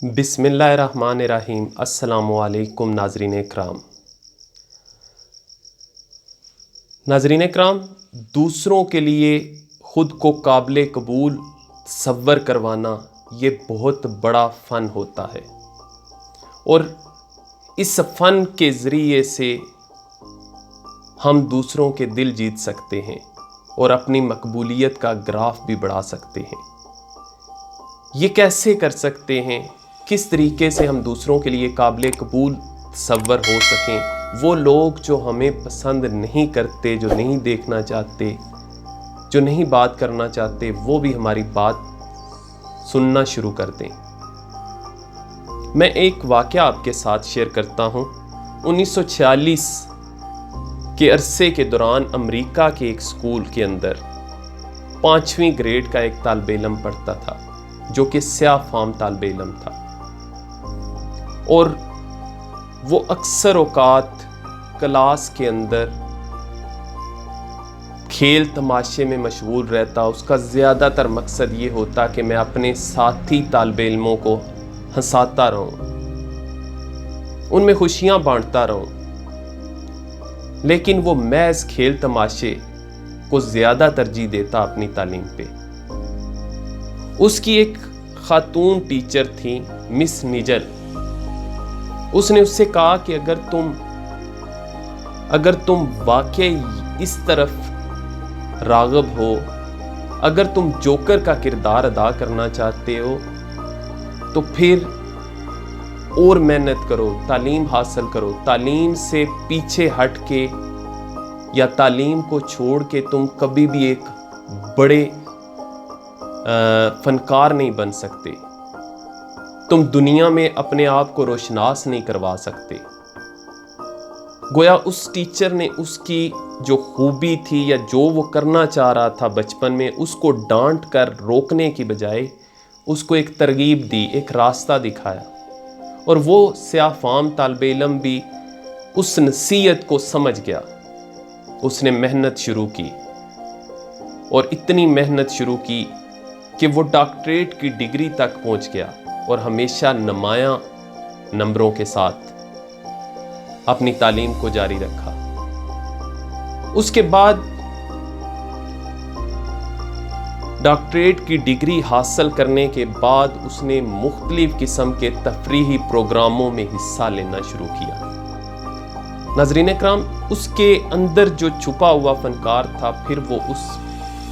بسم اللہ الرحمن الرحیم۔ السلام علیکم ناظرین اکرام۔ ناظرین اکرام، دوسروں کے لیے خود کو قابل قبول تصور کروانا یہ بہت بڑا فن ہوتا ہے، اور اس فن کے ذریعے سے ہم دوسروں کے دل جیت سکتے ہیں اور اپنی مقبولیت کا گراف بھی بڑھا سکتے ہیں۔ یہ کیسے کر سکتے ہیں؟ کس طریقے سے ہم دوسروں کے لیے قابل قبول تصور ہو سکیں؟ وہ لوگ جو ہمیں پسند نہیں کرتے، جو نہیں دیکھنا چاہتے، جو نہیں بات کرنا چاہتے، وہ بھی ہماری بات سننا شروع کر دیں۔ میں ایک واقعہ آپ کے ساتھ شیئر کرتا ہوں۔ 1946 کے عرصے کے دوران امریکہ کے ایک سکول کے اندر 5ویں گریڈ کا ایک طالب علم پڑھتا تھا، جو کہ سیاہ فام طالب علم تھا، اور وہ اکثر اوقات کلاس کے اندر کھیل تماشے میں مشغول رہتا۔ اس کا زیادہ تر مقصد یہ ہوتا کہ میں اپنے ساتھی طالب علموں کو ہنساتا رہوں، ان میں خوشیاں بانٹتا رہوں، لیکن وہ محض کھیل تماشے کو زیادہ ترجیح دیتا اپنی تعلیم پہ۔ اس کی ایک خاتون ٹیچر تھی، مس نجل۔ اس نے اس سے کہا کہ اگر تم واقعی اس طرف راغب ہو، اگر تم جوکر کا کردار ادا کرنا چاہتے ہو، تو پھر اور محنت کرو، تعلیم حاصل کرو۔ تعلیم سے پیچھے ہٹ کے یا تعلیم کو چھوڑ کے تم کبھی بھی ایک بڑے فنکار نہیں بن سکتے، تم دنیا میں اپنے آپ کو روشناس نہیں کروا سکتے۔ گویا اس ٹیچر نے اس کی جو خوبی تھی یا جو وہ کرنا چاہ رہا تھا بچپن میں، اس کو ڈانٹ کر روکنے کی بجائے اس کو ایک ترغیب دی، ایک راستہ دکھایا، اور وہ سیاہ فام طالب علم بھی اس نصیحت کو سمجھ گیا۔ اس نے محنت شروع کی، اور اتنی محنت شروع کی کہ وہ ڈاکٹریٹ کی ڈگری تک پہنچ گیا، اور ہمیشہ نمایاں نمبروں کے ساتھ اپنی تعلیم کو جاری رکھا۔ اس کے بعد ڈاکٹریٹ کی ڈگری حاصل کرنے کے بعد اس نے مختلف قسم کے تفریحی پروگراموں میں حصہ لینا شروع کیا۔ ناظرین اکرام، اس کے اندر جو چھپا ہوا فنکار تھا، پھر وہ اس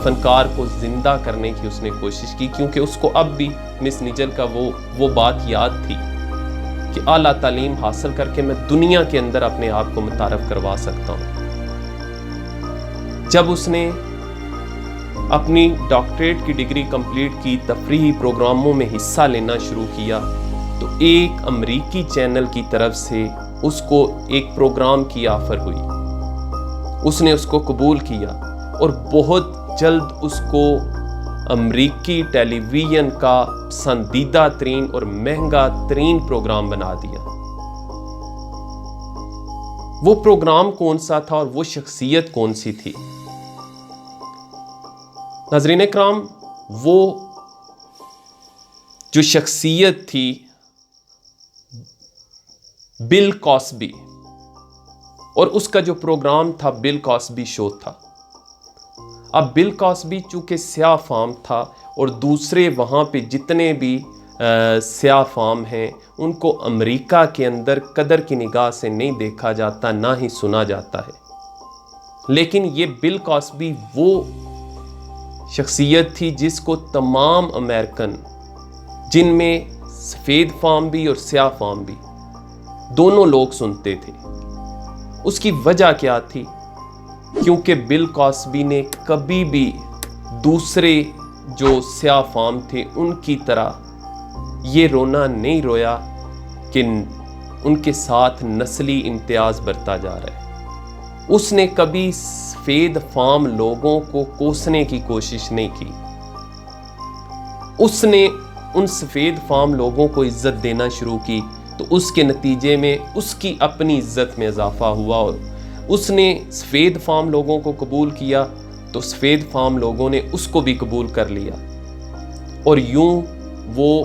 فنکار کو زندہ کرنے کی اس نے کوشش کی، کیونکہ اس کو اب بھی مس نجل کا وہ بات یاد تھی کہ اعلیٰ تعلیم حاصل کر کے میں دنیا کے اندر اپنے آپ کو متعارف کروا سکتا ہوں۔ جب اس نے اپنی ڈاکٹریٹ کی ڈگری کمپلیٹ کی، تفریحی پروگراموں میں حصہ لینا شروع کیا، تو ایک امریکی چینل کی طرف سے اس کو ایک پروگرام کی آفر ہوئی۔ اس نے اس کو قبول کیا، اور بہت جلد اس کو امریکی ٹیلی ویژن کا پسندیدہ ترین اور مہنگا ترین پروگرام بنا دیا۔ وہ پروگرام کون سا تھا اور وہ شخصیت کون سی تھی؟ ناظرین اکرام، وہ جو شخصیت تھی بل کاسبی، اور اس کا جو پروگرام تھا بل کاسبی شو تھا۔ اب بل کاسبی چونکہ سیاہ فام تھا، اور دوسرے وہاں پہ جتنے بھی سیاہ فام ہیں ان کو امریکہ کے اندر قدر کی نگاہ سے نہیں دیکھا جاتا، نہ ہی سنا جاتا ہے۔ لیکن یہ بل کاسبی وہ شخصیت تھی جس کو تمام امریکن، جن میں سفید فام بھی اور سیاہ فام بھی، دونوں لوگ سنتے تھے۔ اس کی وجہ کیا تھی؟ کیونکہ بل کاسبی نے کبھی بھی دوسرے جو سیاہ فام تھے ان کی طرح یہ رونا نہیں رویا کہ ان کے ساتھ نسلی امتیاز برتا جا رہا ہے۔ اس نے کبھی سفید فام لوگوں کو کوسنے کی کوشش نہیں کی۔ اس نے ان سفید فام لوگوں کو عزت دینا شروع کی، تو اس کے نتیجے میں اس کی اپنی عزت میں اضافہ ہوا، اور اس نے سفید فام لوگوں کو قبول کیا، تو سفید فام لوگوں نے اس کو بھی قبول کر لیا، اور یوں وہ